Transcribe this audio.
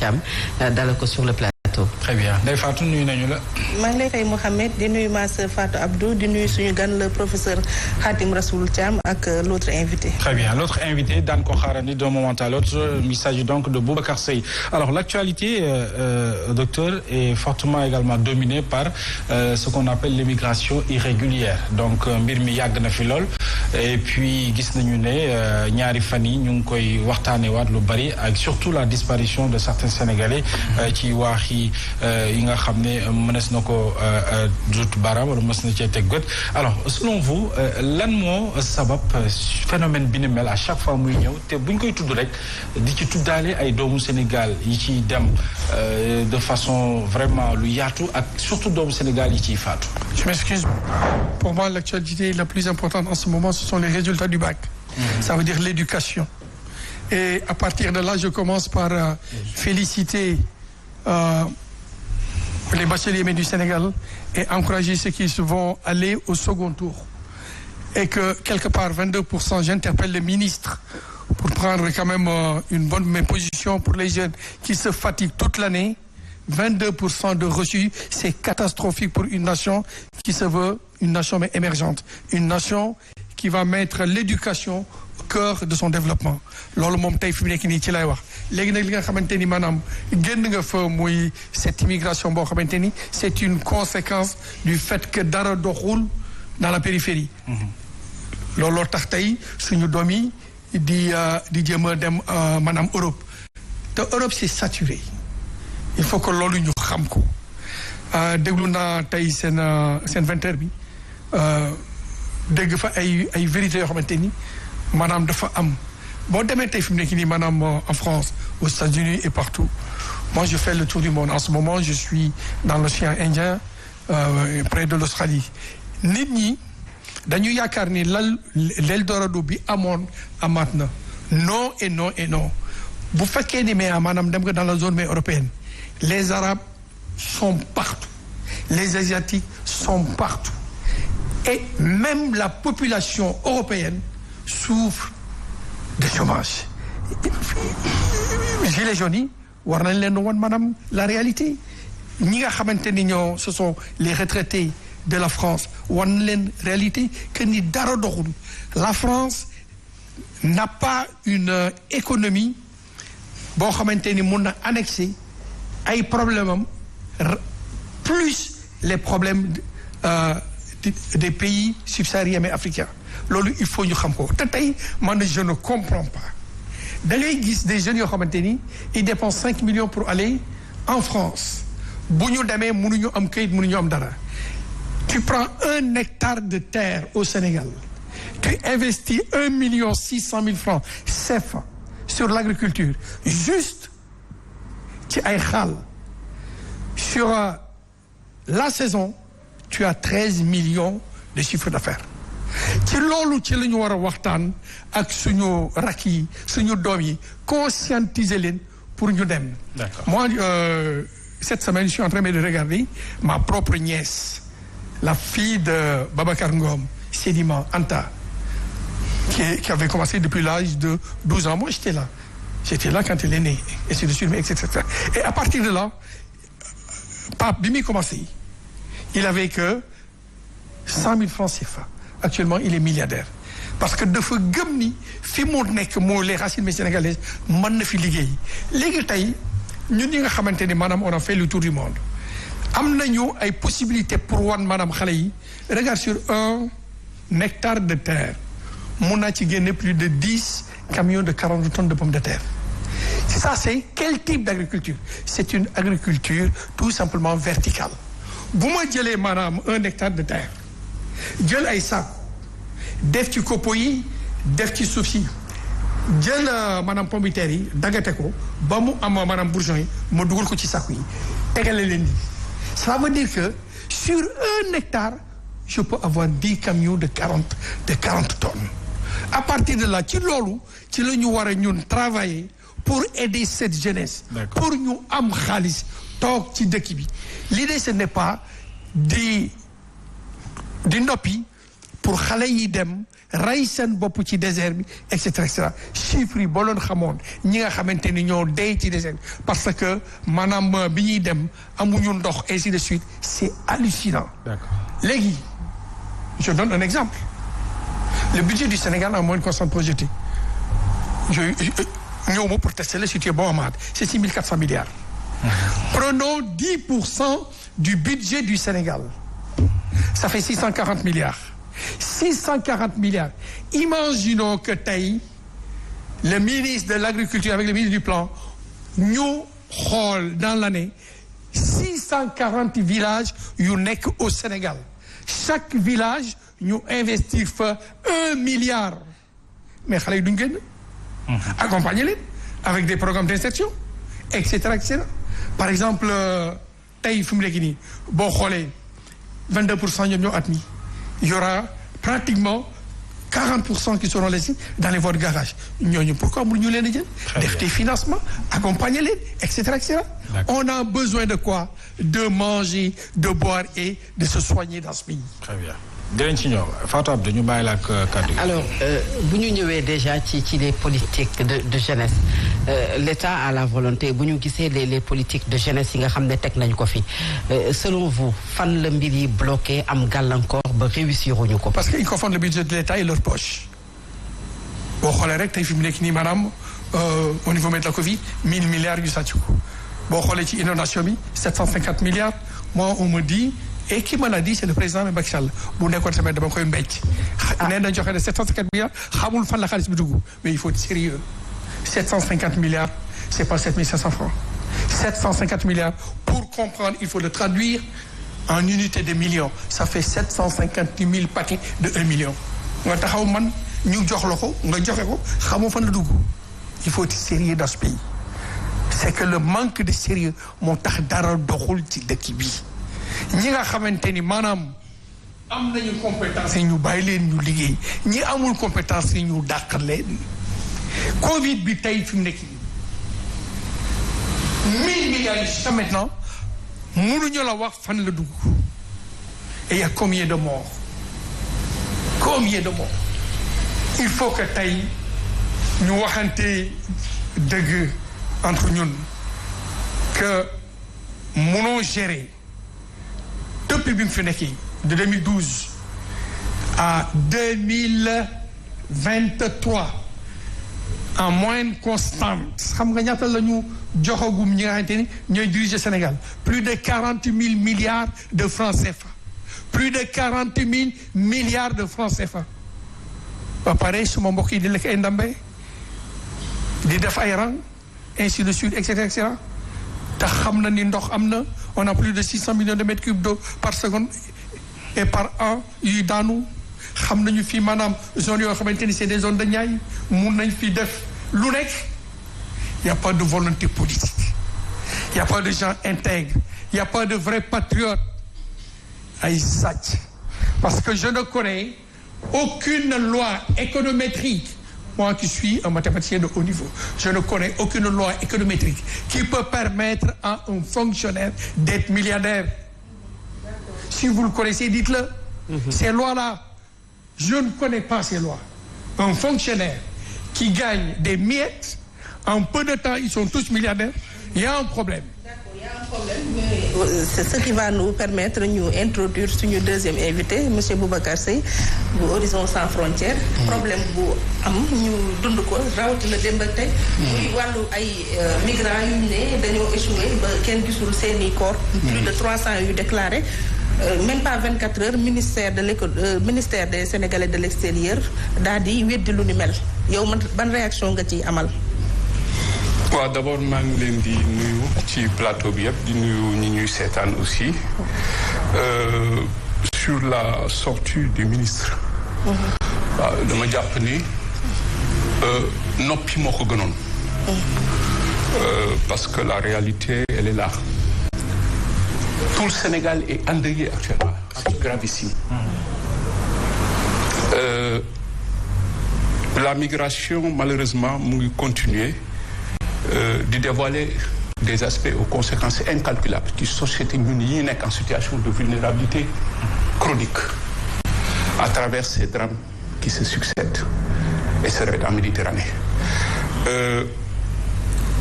Thiam dalal ko sur le plateau. Très bien Ndeye Fatou nuyu nañu la. maa ngi lay fay Mouhamed di nuyu ma sœur Fatou Abdou di nuyu suñu gan le professeur Khadim Rassoul Thiam ak l'autre invité. Très bien l'autre invité daan ko xaarandi d'un moment à l'autre il s'agit donc de Boubacar Seye. Alors l'actualité docteur est fortement également dominée par ce qu'on appelle l'immigration irrégulière donc mbir mi yàgg na fi lool et puis gis nañu ne ñaari fan yi ñu ngi koy waxtaanee waat lu bari ak surtout la disparition de certains Sénégalais ci waax yi nga xam ne mënees na ko jut baaraam wala mënees na cee teg gët alors selon vous lan moo sabab phénomène bi ni mel à chaque fois muy ñëw te buñ koy tudd rek di ci tuddaale ay doomu Sénégal yi ciy dem de façon vraiment lu yaatu ak surtout doomu Sénégal yi ciy faatu. Je m'excuse. Pour moi l'actualité la plus importante en ce moment ce sont les résultats du bac. Ça veut dire l'éducation. Et à partir de là je commence par féliciter les bacheliers du Sénégal et encourager ceux qui vont aller au second tour. Et que quelque part 22%, j'interpelle le ministre pour prendre quand même une bonne position pour les jeunes qui se fatiguent toute l'année. 22% de reçus, c'est catastrophique pour une nation qui se veut une nation mais émergente, une nation qui va mettre l'éducation au cœur de son développement. Loolu moom tey fi mu nekk nii ci lay wax léegi nag li nga xamante ni maanaam génn nga fa muy cette immigration boo xamante ni c'est une conséquence du fait que dara doxul dans la périphérie. Looloo tax tey suñu doom yi di jéem a dem maanaam Europe te Europe c'est saturé il faut que loolu ñu xam ko déglu naa tey seen 20h bi dégg fa ay vérités yoo xamante ni maanaam dafa am boo demee tey fi mu nekk nii maanaam en France aux États-Unis et partout moi je fais le tour du monde en ce moment je suis dans l'océan Indien près de l'Australie nit ñi dañu yaakaar ni l'Eldorado bi amoon amaat na non et non et non bu fekkee ni mais maanaam dem nga dans la zone mais européenne les Arabes sont partout les Asiatiques sont partout et même la population européenne souffre de chômage. Gilets jaunes yi war nañ leen wan maanaam la réalité ñi nga xamante ni ñoo ce sont les retraités de la France wan leen réalité que ni dara doxul la France n'a pas une économie boo xamante ni mun na annexer ay problèmes am plus les problèmes des pays subsahariens mais africains loolu il faut ñu xam ko te tey man je ne comprends pas da ngay gis des jeunes yoo xamante ni ils dépensent 5 millions pour aller en France bu ñu demee mënuñu am kayit mënuñu am dara tu prends 1 hectare de terre au Sénégal tu investis 1,6 million francs CFA sur l'agriculture juste ci ay xaal sur la saison tu as 13 millions de chiffre d'affaires ci loolu ci la ñu war a waxtaan ak suñu rakk yi suñu doom yi conscientiser leen pour ñu dem. D'accord. Moi cette semaine je suis en train de regarder ma propre nièce la fille de Babacar Ngom Sedima Anta qui avait commencé depuis l'âge de 12 ans moi j'étais là quand elle est née et c'est dessus etc. Et à partir de là Pape bi muy commencé il avait que 100 000 francs CFA actuellement il est milliardaire parce que dafa gëm ni fi mu nekk moo les racines sénégalaises mën na fi liggéey léegi tey ñun ñi nga xamante ni maanaam on a fait le tour du monde am nañu ay possibilités pour wan maanaam xale yi regarde sur 1 hectare de terre mun naa ci génne plus de 10 camions de 40 tonnes de pommes de terre ça c'est quel type d'agriculture c'est une agriculture tout simplement verticale bu ma jëlee maanaam 1 hectare de terre jël ay saako def ci copeaux yi def ci suuf si jël maanaam pomme de terre yi dagate ko ba mu am maanaam bourgeon yi ma dugal ko ci saako yi tegale leen nii ça veut dire que sur 1 hectare je peux avoir 10 camions de 40 tonnes à partir de là ci loolu ci la ñu war a ñun travailler pour aider cette jeunesse. D'accord. Pour ñu am xaalis toog ci dëkk bi l'idée ce n'est pas di noppi pour xale yi dem rey seen bopp ci désert bi et cetera chiffres yi boo leen xamoon ñi nga xamante ni ñoo dee ci désert bi parce que maanaam bi ñuy dem amuñu ndox ainsi de suite c'est hallucinant. D'accord. Léegi je donne un exemple. Le budget du Sénégal en moyenne constante projetée ñëw ma pour tester le si tu es bon Amath c'est 6 400 milliards. Prenons 10% du budget du Sénégal. Ça fait 640 milliards. 640 milliards. Imaginons que tey le ministre de l'Agriculture avec le ministre du Plan ñu xool dans l'année 640 villages yu nekk au Sénégal. Chaque village ñu investir fa 1 milliard. Mais xale yi duñ génn. Accompagner leen avec des programmes d'insertion et cetera et cetera. Par exemple tey fi mu nekk nii boo xoolee 22% ñoom ñoo admis. Il y aura pratiquement 40% qui seront laissés dans les voies de garage. ñooñu pourquoi mënuñu leen a jël. def des financements accompagner leen et cetera et cetera. On a besoin de quoi? De manger, de boire et de se soigner dans ce pays. Très bien. dinañ ci ñëw Fatou Abdou ñu bàyyi la ak kàddu gi. Alors bu ñu ñëwee déjà ci les politiques de jeunesse l'État a la volonté bu ñu gisee les politiques de jeunesse yi nga xam ne teg nañ ko fi selon vous fan la mbir yi bloqué am gàllankoor ba réussir uñu ko. Parce que ils confondent le budget de l'État et leur poche. boo xoolee rek tey fi mu nekk nii maanaam au niveau de la Covid 1000 milliards yu sàcc ko boo xoolee ci inondation bi 750 milliards moi on me dit. Et qui me l'a dit c'est le président Macky Sall bu nekkoon tamit dama koy mbécc. nee na joxe ne 750 milliards xamul fan la xaalis bi dugg mais il faut être sérieux 750 milliards c'est pas 7500 francs 750 milliards pour comprendre il faut le traduire en unité de millions ça fait 750 000 paquets de 1 million. nga taxaw man ñu jox la ko nga joxe ko xamoo fan la dugg il faut être sérieux dans ce pays c'est que le manque de sérieux moo tax dara doxul ci dëkk bi. ñi nga xamante ni maanaam am nañu compétence yi ñu bàyyi leen ñu liggéey ñi amul compétence yi ñu dàq leen Covid bi tey fi mu nekk nii 1000 milliards yi jusqu'à maintenant mënuñu la wax fan la dugg et il y a combien de morts il faut que tey ñu waxante dëgg entre ñun que mënoo gérer depuis bi mu fi nekkee de 2012 à 2023 en moyenne constante xam nga ñaata la ñu joxagum ñi nga xamante ni ñooy diriger Sénégal plus de 40 000 milliards de francs CFA plus de 40 000 milliards de francs CFA ba pare suma mbokk yi di lekk ay ndambe di def ay rang ainsi de suite et cetera et cetera te xam na ni ndox am na on a plus de 600 millions de mètres cubes d'eau par seconde et par an yuy daanu xam nañu fii maanaam zone yoo xamante ni c'est des zones de ñaay mun nañ fi def lu nekk y a pas de volonté politique y a pas de gens intègres y a pas de vrais patriotes ay sàcc parce que je ne connais aucune loi économétrique. Moi qui suis un mathématicien de haut niveau, je ne connais aucune loi économétrique qui peut permettre à un fonctionnaire d'être milliardaire. Si vous le connaissez, dites-le. Ces lois-là, je ne connais pas ces lois. Un fonctionnaire qui gagne des miettes, en peu de temps, ils sont tous milliardaires. Il y a un problème. C'est ce qui va nous permettre ñu introduire suñu deuxième invité monsieur Boubacar Seye bu Horizon Sans Frontières. problème bu am ñu dund ko rawatina démb ak tey. muy wàllu ay migrants yu ne dañoo échoué ba kenn gisul seeni corps. plus de 300 yu déclaré. Même pas 24 heures ministère des Sénégalais de l'extérieur daal di weddi lu ni mel yow man ban réaction nga ci amal. waaw d'abord maa ngi leen di nuyu ci plateau bi yëpp di nuyu ñi ñuy seetaan aussi sur la sortie du ministre. waaw dama jàpp ni noppi moo ko gënoon. parce que la réalité elle est là. Tout le Sénégal est endeuillé actuellement. C'est gravissime. La migration malheureusement mu ngi continuer. Di dévoiler des aspects aux conséquences incalculables ci société ñun yi nekk en situation de vulnérabilité chronique. à travers ces drames qui se succèdent et se répètent en Méditerranée.